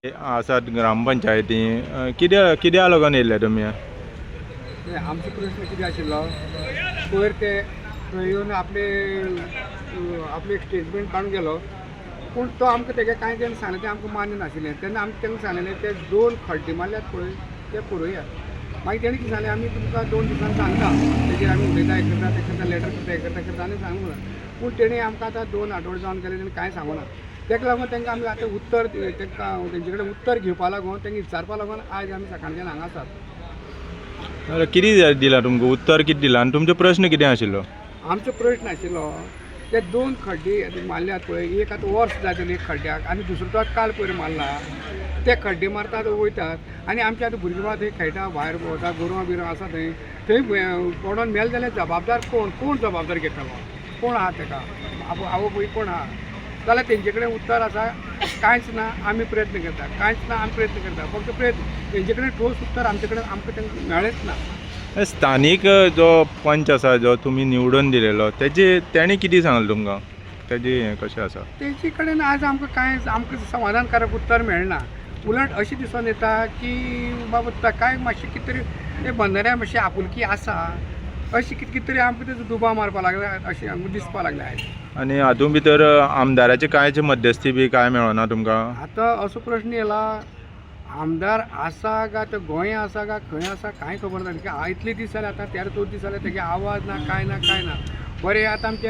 आसात ग्रामपंचायती कित्या लागून येयले तुमी? आमचो प्रश्न कितें आशिल्लो पयर ते थंय येवन आपले स्टेटमेंट काडून गेलो, पूण तो आमकां तेगे कांय तेणें सांगलें तें आमकां मान्य नाशिल्लें. तेन्ना आमकां तेंका सांगलेलें ते 2 खड्डे मारल्यात पळय ते पळोवया. मागीर तेणें कितें सांगलें आमी तुमकां 2 दिसान सांगता, तेजेर आमी उलयता हें करता तें करता लेटर करता हें करता करता आनी सांगूंक ना. पूण तेणें आमकां आतां 2 आठवडे जावन गेले तेणें कांय सांगूना. तेका लागून तेंकां आमी आतां उत्तर तेंचे कडेन उत्तर घेवपा लागून तेंका विचारपा लागून आयज आमी सकाळच्यान हांगा आसात. कितें दिलां तुमकां उत्तर कितें दिलां आनी तुमचो प्रश्न कितें आशिल्लो? आमचो प्रश्न आशिल्लो ते 2 खड्डे मारल्यात पळय, एक आतां वर्स जातलें एक खड्ड्याक आनी दुसरो तो आतां काल पयर मारला. ते खड्डे मारतात वयतात आनी आमचे आतां भुरगीं बाबा थंय खेळटा भायर भोंवता गोरवां बिरवां आसा थंय पडोन मेल जाल्यार जबाबदार कोण जबाबदार घेतलो? कोण आहा तेका? आवय पळय कोण आहा? जाल्यार तेंचे कडेन उत्तर आसा कांयच ना. आमी प्रयत्न करता कांयच ना. आमी प्रयत्न करता फक्त प्रयत्न तेंचे कडेन ठोस उत्तर आमचे कडेन आमकां तेंकां मेळ्ळेंच ना. स्थानीक जो पंच आसा जो तुमी निवडून दिलेलो तेणी कितें सांगलें तुमकां? तेजें हें कशें आसा? तेंचे कडेन आज आमकां समाधानकारक उत्तर मेळना. उलट अशें दिसून येता की बाबा ताकाय मातशें कितें तरी ते बंदऱ्या मातशी आपुलकी आसा अशी कितें तरी आमकां तेजो दुबाव मारपा लागला अशें आमकां दिसपा लागलें आयज. आनी हातूंत भितर आमदाराचे कांयच मध्यस्थी बी कांय मेळना तुमकां? आतां असो प्रश्न येयला आमदार आसा काय तो गोंय आसा काय खंय आसा कांय खबर ना. इतले दीस जाले आतां 13-14 दीस जाले तेगे आवाज ना कांय ना. बरें आतां आमचे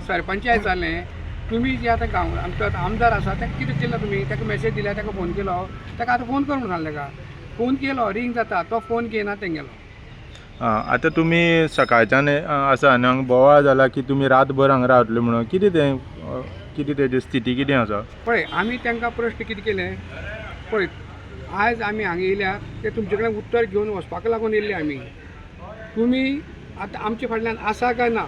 सरपंच आयज जालें. तुमी जे आतां आमचो आतां आमदार आसा ताका कितें केलां तुमी? ताका मॅसेज दिल्या ताका फोन केलो ताका आतां फोन कर म्हणून सांगलें ताका. फोन केलो रिंग जाता तो फोन घेयना तें गेलो. आतां तुमी सकाळच्यान आसा आनी हांगा बोवाळ जाला की तुमी रातभर हांगा रावतले म्हणून कितें तेजी स्थिती कितें आसा? पळय आमी तांकां प्रश्न कितें केलें पळय आयज आमी हांगा येयल्यात ते तुमचे कडेन उत्तर घेवन वचपाक लागून येयल्ले आमी. तुमी आतां आमचे फाटल्यान आसा काय ना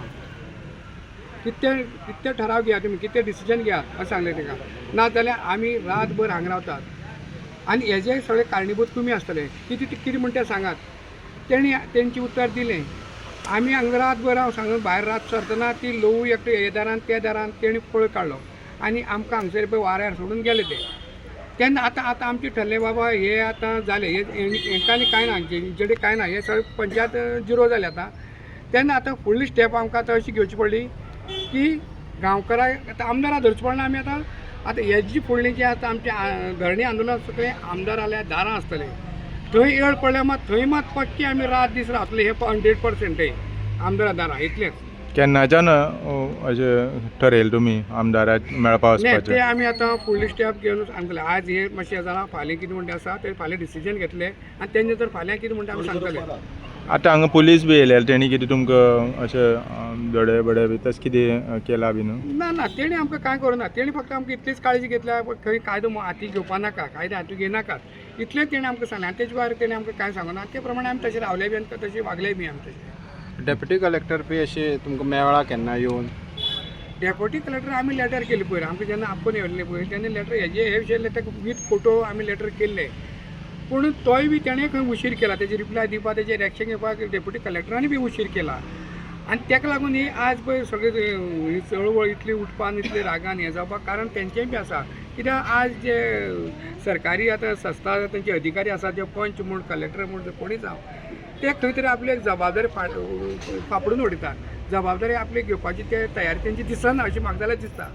कितें ठराव घेया तुमी कितें डिसिजन घेयात अशें सांगलें ताका. ना जाल्यार आमी रातभर हांगा रावतात आनी हेजे सगळे कारणीभूत तुमी आसतले. कितें म्हणटा तें सांगात. तेंची उत्तर दिलें. आमी हांगा रातभर हांव सांगून भायर रात सरतना ती लवू एकटो हे दारान त्या दारान तेणी पळय काडलो आनी आमकां हांगसर पळय वाऱ्यार सोडून गेले ते. तेन्ना आतां आमचें ठरलें बाबा हे आतां जालें हेंकां आनी कांय ना जेडी कांय ना हे सगळें पंचायत जिरो जालें आतां. तेन्ना आतां फुडली स्टेप आमकां आतां अशी घेवची पडली की गांवकारांक आतां आमदारां धरचें पडना. आमी आतां हेजी फुडलीं जी आतां आमचें धरणी आंदोलन सगळें आमदाराल्या दारां आसतलें. थंय येळ पडल्यार थंय मात पक्की आमी रात दीस रावतले हे 100% आमदारा दारां इतलेंच. केन्नाच्यान अशें ठरयलें तुमी आमदाराक मेळपा वचपाचें? ते आमी आतां फुडली स्टेप घेवन सांगतले. आज हे मातशें जालां फाल्यां कितें म्हणटा आसा ते फाल्यां डिसिजन घेतले आनी तेंचे तर फाल्यां कितें म्हणटा आमी सांगतले. आतां हांगा पुलीस बी येयले तेणी कितें तुमकां अशें धडे बडे बी तशें कितें केलां बी न्हू? ना तेणी आमकां कांय करूना. तेणी फक्त आमकां इतलीच काळजी घेतल्या खंय कायदो हाती घेवपा नाका कायदे हाती घेयनाकात इतलेंच तेणी आमकां सांगलें. आनी तेजे भायर तेणी आमकां कांय सांगना. ते प्रमाणे आमी तशें रावले बी आनी तशें वागले बी आमी तशें. डेप्युटी कलेक्टर बी अशें तुमकां मेळ्ळा केन्ना येवन? डेप्युटी कलेक्टर आमी लेटर केली पयर आमकां जेन्ना आपूण येयल्ले पळय तेन्ना लेटर हे विशय ताका वीथ फोटो आमी लेटर केल्ले. पूण तोय बी तेणें खंय उशीर केला तेजे रिप्लाय दिवपाक तेजेर एक्शन घेवपाक डेप्युटी कलेक्टरांनी बी उशीर केला. आनी तेका लागून ही आज पळय सगळी चळवळ इतली उठपान इतली रागान हें जावपाक कारण तेंचेय बी आसा. कित्याक आज जे सरकारी आतां संस्था तेंचे अधिकारी आसा जे पंच म्हूण कलेक्टर म्हूण कोणी जावं ते खंय तरी आपली एक जबाबदारी फाफडून उडयतात. जबाबदारी आपली घेवपाची ते तयारी तेंची दिसना अशें म्हाका जाल्यार दिसता.